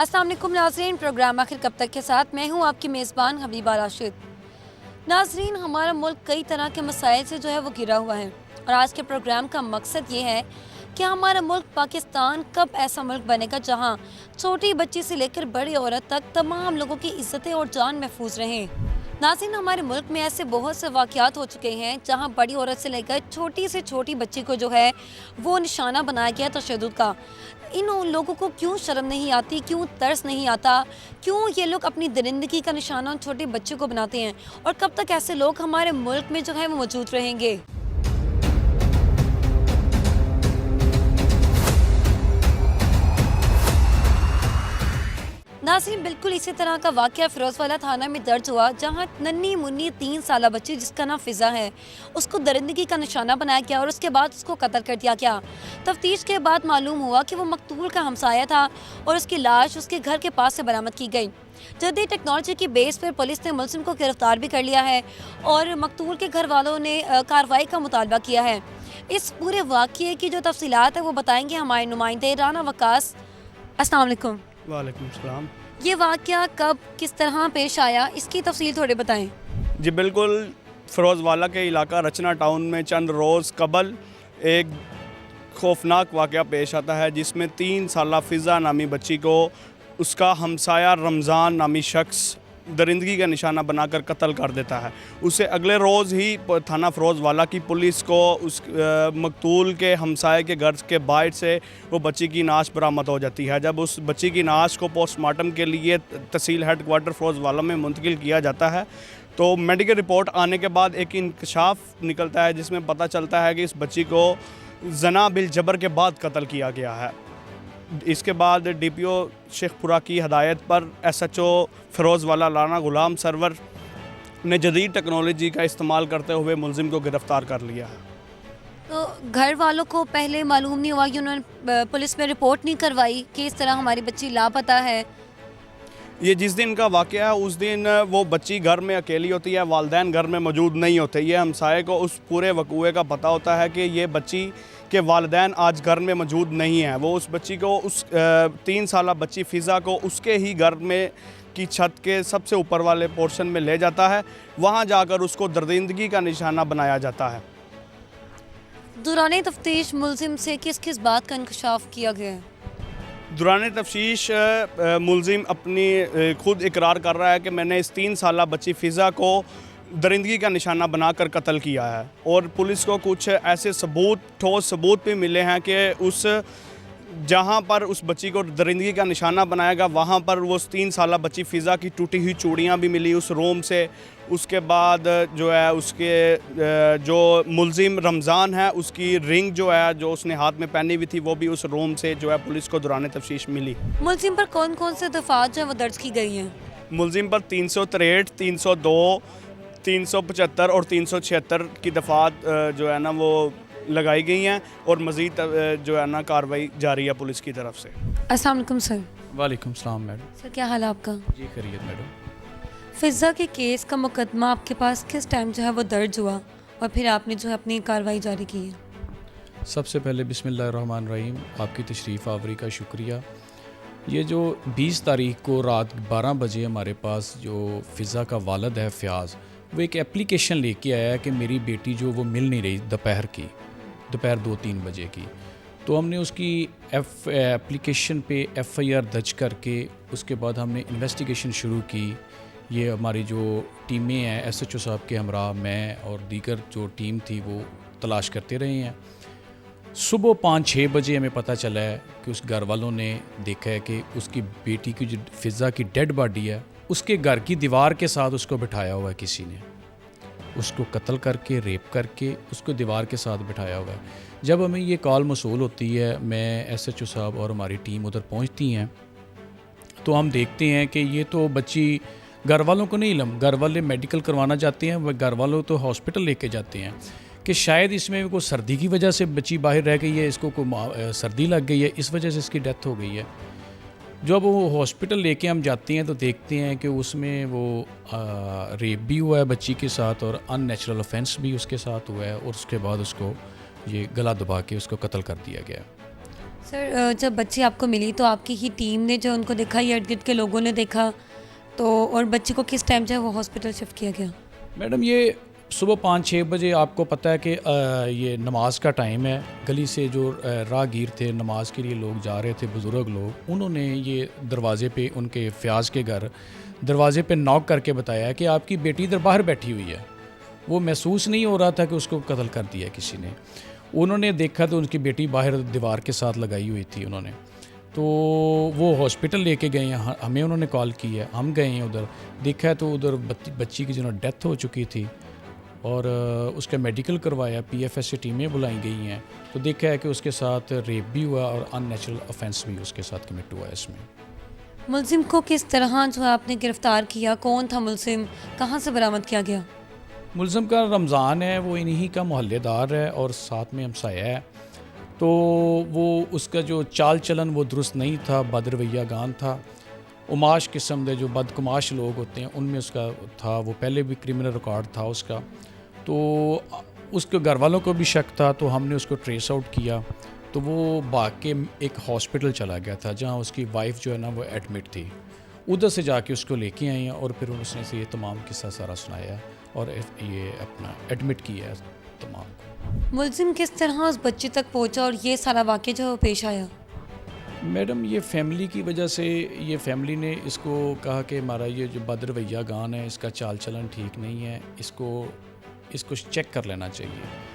अस्सलाम वालेकुम नाज़रीन, प्रोग्राम आखिर कब तक के साथ मैं हूं आपकी मेज़बान हबीबा राशिद। नाज़रीन, हमारा मुल्क कई तरह के मसाइल से जो है वो घिरा हुआ है और आज के प्रोग्राम का मकसद ये है कि हमारा मुल्क पाकिस्तान कब ऐसा मुल्क बनेगा जहां छोटी बच्ची से लेकर बड़ी औरत तक तमाम लोगों की इज्जतें और जान महफूज रहें। नाज़रीन, हमारे मुल्क में ऐसे बहुत से वाक़यात हो चुके हैं जहां बड़ी औरत से लेकर छोटी से छोटी बच्ची को जो है वो निशाना बनाया गया तशद्दुद का। इन लोगों को क्यों शर्म नहीं आती, क्यों तरस नहीं आता, क्यों ये लोग अपनी दरिंदगी का निशाना उन छोटे बच्चे को बनाते हैं और कब तक ऐसे लोग हमारे मुल्क में जो है वो मौजूद रहेंगे। नाज़रीन, बिल्कुल इसी तरह का वाक़या फ़िरोज़वाला थाना में दर्ज हुआ जहां नन्ही मुन्नी 3 साला बच्ची जिसका नाम फ़िज़ा है उसको दरिंदगी का निशाना बनाया गया और उसके बाद उसको कत्ल कर दिया गया। तफ्तीश के बाद मालूम हुआ कि वो मकतूल का हमसाया था और उसकी लाश उसके घर के पास से बरामद की गई। जदीद टेक्नोलॉजी की बेस पर पुलिस ने मुलजिम को गिरफ्तार भी कर लिया है और मकतूल के घर वालों ने कार्रवाई का मुतालबा किया है। इस पूरे वाक़ये की जो तफसीलात है वो बताएंगे हमारे नुमाइंदे राना वकास। अस्सलाम वालेकुम। वालेकुम सलाम। ये वाक़या कब किस तरह पेश आया, इसकी तफसील थोड़े बताएं। जी बिल्कुल, फ़िरोज़वाला के इलाका रचना टाउन में चंद रोज़ कबल एक खौफनाक वाक़या पेश आता है जिसमें 3 साला फ़िज़ा नामी बच्ची को उसका हमसाया रमज़ान नामी शख्स दरिंदगी का निशाना बनाकर कत्ल कर देता है। उसे अगले रोज़ ही थाना फ़िरोज़वाला की पुलिस को उस मकतूल के हमसाये के घर के बाहर से वो बच्ची की नाश बरामद हो जाती है। जब उस बच्ची की नाश को पोस्टमार्टम के लिए तहसील हेडक्वार्टर फ़िरोज़वाला में मुंतकिल किया जाता है तो मेडिकल रिपोर्ट आने के बाद एक इंकशाफ निकलता है जिसमें पता चलता है कि इस बच्ची को जना बिल जबर के बाद कत्ल किया गया है। इसके बाद DPO शेखपुरा की हदायत पर SHO फ़िरोज़वाला राना गुलाम सरवर ने जदीद टेक्नोलॉजी का इस्तेमाल करते हुए मुलजिम को गिरफ़्तार कर लिया है। तो घर वालों को पहले मालूम नहीं हुआ कि उन्होंने पुलिस में रिपोर्ट नहीं करवाई कि इस तरह हमारी बच्ची लापता है? ये जिस दिन का वाक़या है उस दिन वो बच्ची घर में अकेली होती है, वालिदैन घर में मौजूद नहीं होते। ये हमसाये को उस पूरे वक़ूए का पता होता है कि ये बच्ची के वालिदैन आज घर में मौजूद नहीं हैं। वो उस बच्ची को उस 3 साला बच्ची फ़िज़ा को उसके ही घर में की छत के सबसे ऊपर वाले पोर्शन में ले जाता है। वहाँ जाकर उसको दरिंदगी का निशाना बनाया जाता है। दौरान तफ्तीश मुलजिम से किस किस बात का इंकशाफ किया गया है? दौरान तफ्तीश मुलजिम अपनी खुद इकरार कर रहा है कि मैंने इस 3 साला बच्ची फ़िज़ा को दरिंदगी का निशाना बनाकर कत्ल किया है और पुलिस को कुछ ऐसे सबूत, ठोस सबूत भी मिले हैं कि उस जहां पर उस बच्ची को दरिंदगी का निशाना बनाएगा वहां पर वो 3 साला बच्ची फ़िज़ा की टूटी हुई चूड़ियां भी मिली उस रूम से। उसके बाद जो है उसके जो मुलजिम रमज़ान है उसकी रिंग जो है जो उसने हाथ में पहनी हुई थी वो भी उस रूम से जो है पुलिस को दौरान तफ्तीश मिली। मुलजिम पर कौन कौन से दफ़ात जो है वो दर्ज की गई हैं? मुलजिम पर 363, 302, 375 और 376 की दफ़ात जो है ना वो लगाई गई हैं और मज़ीद जो है ना कार्रवाई जारी है पुलिस की तरफ से। अस्सलाम वालेकुम सर। वालेकुम सलाम मैडम। सर, क्या हाल है आपका? जी खैरियत मैडम। फ़िज़ा के केस का मुकदमा आपके पास किस टाइम जो है वो दर्ज हुआ और फिर आपने जो है अपनी कार्रवाई जारी की है? सबसे पहले बिस्मिल्लाहिर्रहमानिर्रहीम, आपकी तशरीफ़ आवरी का शुक्रिया। ये जो 20 तारीख को रात 12 बजे हमारे पास जो फ़िज़ा का वालिद है फ़याज़, वो एक एप्लीकेशन लेके आया कि मेरी बेटी जो वो मिल नहीं रही दोपहर 2-3 बजे की। तो हमने उसकी एप्लीकेशन पे FIR दर्ज करके उसके बाद हमने इन्वेस्टिगेशन शुरू की। ये हमारी जो टीमें हैं SHO साहब के हमरा, मैं और दीगर जो टीम थी वो तलाश करते रहे हैं। सुबह 5-6 बजे हमें पता चला है कि उस घर वालों ने देखा है कि उसकी बेटी की जो फ़िज़ा की डेड बॉडी है उसके घर की दीवार के साथ उसको बिठाया हुआ है, किसी ने उसको कत्ल करके रेप करके उसको दीवार के साथ बिठाया हुआ है। जब हमें ये कॉल मसूल होती है, मैं SHO साहब और हमारी टीम उधर पहुंचती हैं तो हम देखते हैं कि ये तो बच्ची घर वालों को नहीं इल्म, घर वाले मेडिकल करवाना चाहते हैं, वह घर वालों तो हॉस्पिटल लेके जाते हैं कि शायद इसमें कोई सर्दी की वजह से बच्ची बाहर रह गई है, इसको कोई सर्दी लग गई है, इस वजह से इसकी डेथ हो गई है। जब वो हॉस्पिटल लेके हम जाते हैं तो देखते हैं कि उसमें वो रेप भी हुआ है बच्ची के साथ और अननेचुरल ऑफेंस भी उसके साथ हुआ है और उसके बाद उसको ये गला दबा के उसको कत्ल कर दिया गया। सर जब बच्ची आपको मिली तो आपकी ही टीम ने जो उनको देखा या इर्द गिर्द के लोगों ने देखा, तो और बच्ची को किस टाइम जो है वो हॉस्पिटल शिफ्ट किया गया? मैडम ये सुबह 5-6 बजे आपको पता है कि ये नमाज का टाइम है। गली से जो राहगीर थे, नमाज के लिए लोग जा रहे थे, बुज़ुर्ग लोग, उन्होंने ये दरवाज़े पे उनके फ़याज़ के घर दरवाज़े पे नॉक करके बताया है कि आपकी बेटी इधर बाहर बैठी हुई है। वो महसूस नहीं हो रहा था कि उसको कत्ल कर दिया है किसी ने। उन्होंने देखा तो उनकी बेटी बाहर दीवार के साथ लगाई हुई थी उन्होंने। तो वो हॉस्पिटल लेके गए हैं, हमें उन्होंने कॉल की है, हम गए हैं उधर, देखा है तो उधर बच्ची की जो है डेथ हो चुकी थी और उसका मेडिकल करवाया, पीएफएस से टीमें बुलाई गई हैं, तो देखा है कि उसके साथ रेप भी हुआ और अननेचुरल ऑफेंस भी उसके साथ कमिट हुआ है इसमें। मुलजिम को किस तरह जो है आपने गिरफ्तार किया? कौन था मुलजिम? कहाँ से बरामद किया गया? मुलज़म का रमज़ान है, वो इन्हीं का मोहल्लेदार है और साथ में हमसाया है। तो वो उसका जो चाल चलन वो दुरुस्त नहीं था, बदरवैया गान था, उमाश किस्म के जो बदकुमाश लोग होते हैं उनमें उसका था। वो पहले भी क्रिमिनल रिकॉर्ड था उसका। तो उसके घर वालों को भी शक था, तो हमने उसको ट्रेस आउट किया। तो वो भाग के एक हॉस्पिटल चला गया था जहाँ उसकी वाइफ जो है ना वो एडमिट थी। उधर से जाके उसको लेके आए हैं और फिर उसने से ये तमाम किस्सा सारा सुनाया और ये अपना एडमिट किया है तमाम को। मुलजिम किस तरह उस बच्ची तक पहुंचा और ये सारा वाक़या जो है वो पेश आया? मैडम ये फैमिली की वजह से, ये फैमिली ने इसको कहा कि हमारा ये जो बदरवैया गान है इसका चाल चलन ठीक नहीं है, इसको चेक कर लेना चाहिए।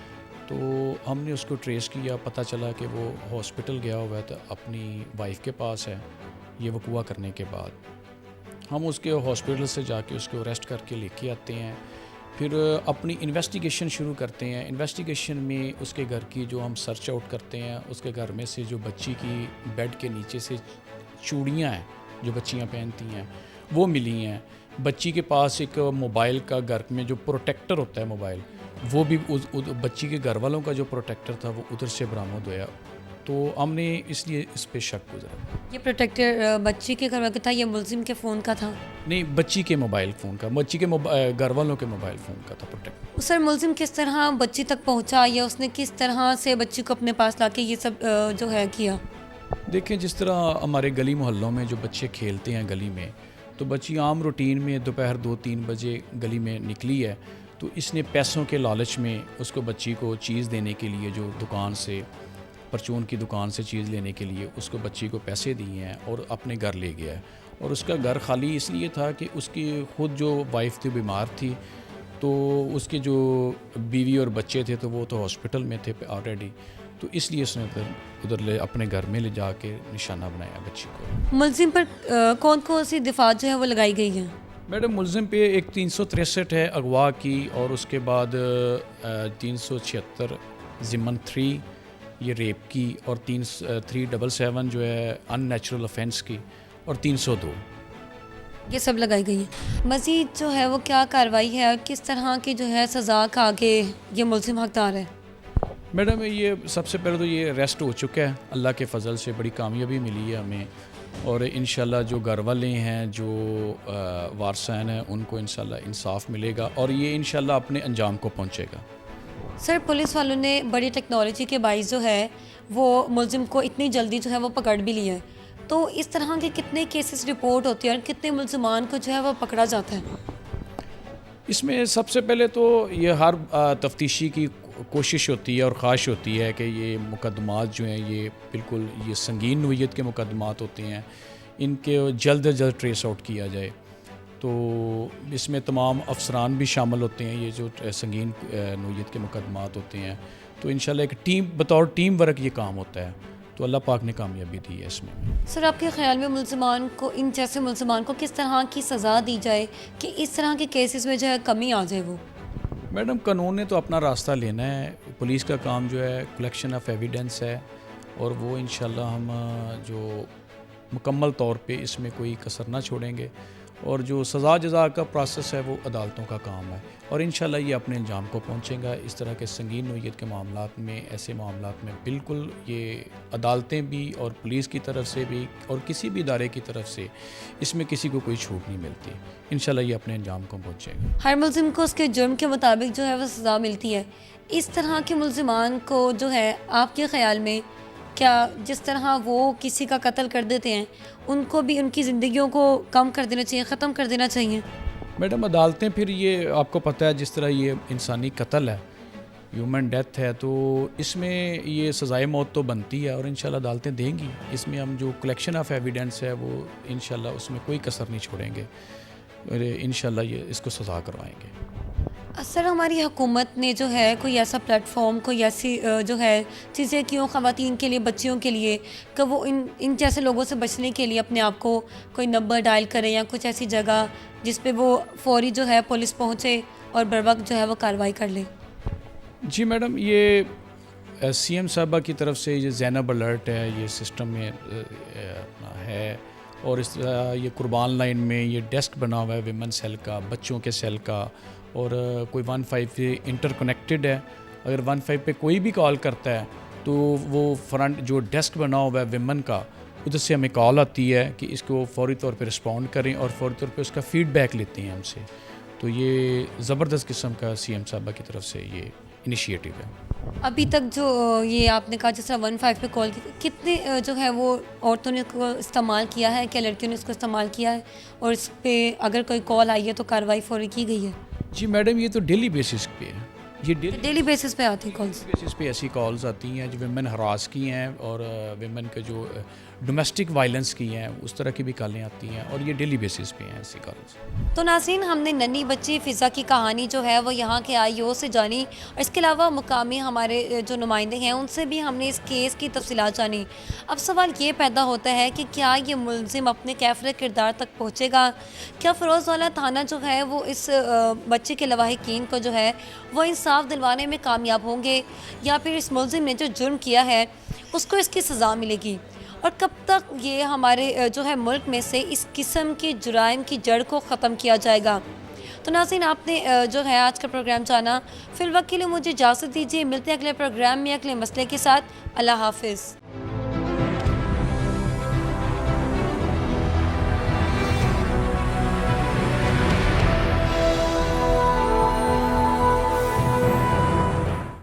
तो हमने उसको ट्रेस किया, पता चला कि वो हॉस्पिटल गया हुआ है तो अपनी वाइफ के पास है। ये वकूआ करने के बाद हम उसके हॉस्पिटल से जाके उसको अरेस्ट करके लेके आते हैं, फिर अपनी इन्वेस्टिगेशन शुरू करते हैं। इन्वेस्टिगेशन में उसके घर की जो हम सर्च आउट करते हैं, उसके घर में से जो बच्ची की बेड के नीचे से चूड़ियाँ हैं जो बच्चियाँ पहनती हैं वो मिली हैं। बच्ची के पास एक मोबाइल का घर में जो प्रोटेक्टर होता है मोबाइल, वो भी बच्ची के घर वालों का जो प्रोटेक्टर था वो उधर से बरामद होया। तो हमने इसलिए इस पे शक गुजरा। ये प्रोटेक्टर बच्ची के घर का था या मुलजिम के फ़ोन का था? नहीं, बच्ची के मोबाइल फ़ोन का, बच्ची के घर वालों के मोबाइल फ़ोन का था प्रोटेक्टर। सर मुलजिम किस तरह बच्ची तक पहुंचा या उसने किस तरह से बच्ची को अपने पास लाके ये सब जो है किया? देखें, जिस तरह हमारे गली मोहल्लों में जो बच्चे खेलते हैं गली में, तो बच्ची आम रूटीन में दोपहर 2-3 बजे गली में निकली है, तो इसने पैसों के लालच में उसको बच्ची को चीज़ देने के लिए जो दुकान से, परचून की दुकान से चीज़ लेने के लिए उसको बच्ची को पैसे दिए हैं और अपने घर ले गया है। और उसका घर खाली इसलिए था कि उसकी खुद जो वाइफ थी बीमार थी, तो उसके जो बीवी और बच्चे थे तो वो तो हॉस्पिटल में थे ऑलरेडी, तो इसलिए उसने उधर अपने घर में ले जाके निशाना बनाया बच्ची को। मुलजिम पर कौन कौन सी दिफा जो है वो लगाई गई है? मैडम मुलजिम पे एक 363 है अगवा की, और उसके बाद 376 ज़िमन 3 ये रेप की, और 377 जो है अननेचुरल ऑफेंस की, और 302 ये सब लगाई गई है। मज़ीद जो है वो क्या कार्रवाई है और किस तरह की जो है सज़ा का आगे ये मुलजिम हकदार है? मैडम ये सबसे पहले तो ये अरेस्ट हो चुका है, अल्लाह के फ़ज़ल से बड़ी कामयाबी मिली है हमें, और इंशाल्लाह जो घर वाले हैं, जो वारसान हैं, उनको इंशाल्लाह इंसाफ मिलेगा और ये इंशाल्लाह अपने अंजाम को पहुंचेगा। सर पुलिस वालों ने बड़ी टेक्नोलॉजी के बाइस जो है वो मुलजिम को इतनी जल्दी जो है वो पकड़ भी लिया है, तो इस तरह के कितने केसेस रिपोर्ट होते हैं और कितने मुलजिमान को जो है वो पकड़ा जाता है? इसमें सबसे पहले तो ये हर तफ्तीशी की कोशिश होती है और ख्वाहिश होती है कि ये मुकदमात जो हैं ये बिल्कुल ये संगीन नोयत के मुकदमात होते हैं, इनके जल्द अज जल्द ट्रेस आउट किया जाए। तो इसमें तमाम अफसरान भी शामिल होते हैं, ये जो संगीन नोयत के मुकदमात होते हैं, तो इंशाल्लाह एक टीम बतौर टीम वर्क ये काम होता है, तो अल्लाह पाक ने कामयाबी दी है इसमें। सर आपके ख्याल में मुलजिमान को, इन जैसे मुलजिमान को किस तरह की सज़ा दी जाए कि इस तरह के केसेस में जो है कमी आ जाए? वो मैडम कानून ने तो अपना रास्ता लेना है, पुलिस का काम जो है कलेक्शन ऑफ एविडेंस है, और वो इंशाल्लाह हम जो मुकम्मल तौर पे इसमें कोई कसर ना छोड़ेंगे, और जो सज़ा जज़ा का प्रोसेस है वो अदालतों का काम है, और इंशाल्लाह ये अपने अंजाम को पहुंचेगा। इस तरह के संगीन नोयत के मामलात में, ऐसे मामलात में बिल्कुल ये अदालतें भी और पुलिस की तरफ से भी और किसी भी इदारे की तरफ से इसमें किसी को कोई छूट नहीं मिलती। इंशाल्लाह ये अपने अंजाम को पहुंचेगा। हर मुलजिम को उसके जुर्म के मुताबिक जो है वो सज़ा मिलती है। इस तरह के मुलजिमान को जो है आपके ख़्याल में क्या जिस तरह वो किसी का कत्ल कर देते हैं उनको भी उनकी ज़िंदगियों को कम कर देना चाहिए, ख़त्म कर देना चाहिए? मैडम अदालतें फिर ये आपको पता है जिस तरह ये इंसानी कत्ल है, ह्यूमन डेथ है, तो इसमें ये सज़ाए मौत तो बनती है और इंशाल्लाह अदालतें देंगी। इसमें हम जो कलेक्शन ऑफ एविडेंस है वो इंशाल्लाह उसमें कोई कसर नहीं छोड़ेंगे और इंशाल्लाह ये इसको सज़ा करवाएंगे। सर हमारी हुकूमत ने जो है कोई ऐसा प्लेटफॉर्म, कोई ऐसी जो है चीज़ें की हों ख़वातीन के लिए, बच्चियों के लिए, कि वो इन जैसे लोगों से बचने के लिए अपने आप को कोई नंबर डायल करें या कुछ ऐसी जगह जिस पे वो फौरी जो है पुलिस पहुँचे और बर वक्त जो है वो कार्रवाई कर ले? जी मैडम, ये सीएम साहबा की तरफ से ये ज़ैनब अलर्ट है, ये सिस्टम में अपना है और इस तरह ये कुर्बान लाइन में ये डेस्क बना हुआ है विमेन सेल का, बच्चों के सेल का, और कोई 15 से इंटरकनेक्टेड है। अगर 15 पे कोई भी कॉल करता है तो वो फ्रंट जो डेस्क बना हुआ है विमेन का, उधर से हमें कॉल आती है कि इसको फौरी तौर पे रिस्पॉन्ड करें और फौरी तौर पे उसका फ़ीडबैक लेते हैं हमसे। तो ये ज़बरदस्त किस्म का सीएम साहबा की तरफ से ये इनिशिएटिव है। अभी तक जो ये आपने कहा जिस तरह 15 पे कॉल की, कितने जो है वो औरतों ने इसको इस्तेमाल किया है, क्या लड़कियों ने इसको इस्तेमाल किया है, और इस पे अगर कोई कॉल आई है तो कार्रवाई फौरी की गई है? जी मैडम, ये तो डेली बेसिस पे है, ये डेली बेसिस पे आती कॉल्स? बेसिस पे ऐसी कॉल्स आती हैं जो विमेन हरास की हैं और विमेन के जो डोमेस्टिक वायलेंस की हैं, उस तरह की भी कॉलें आती हैं और ये डेली बेसिस पे हैं ऐसी कॉल्स। तो नाज़रीन, हमने नन्ही बच्ची फ़िज़ा की कहानी जो है वो यहाँ के आईओ से जानी, और इसके अलावा मुकामी हमारे जो नुमाइंदे हैं उनसे भी हमने इस केस की तफसीलात जानी। अब सवाल ये पैदा होता है कि क्या ये मुलज़िम अपने कैफ़र किरदार तक पहुँचेगा? क्या फ़िरोज़ वाला थाना जो है वो इस बच्चे के लवाहिकीन को जो है वो इंसाफ दिलवाने में कामयाब होंगे, या फिर इस मुलज़िम ने जो जुर्म किया है उसको इसकी सज़ा मिलेगी? और कब तक ये हमारे जो है मुल्क में से इस किस्म के जुराइम की जड़ को ख़त्म किया जाएगा? तो नाज़रीन, आपने जो है आज का प्रोग्राम जाना। फिलहाल के लिए मुझे इजाज़त दीजिए, मिलते हैं अगले प्रोग्राम में अगले मसले के साथ। अल्लाह हाफ़िज़।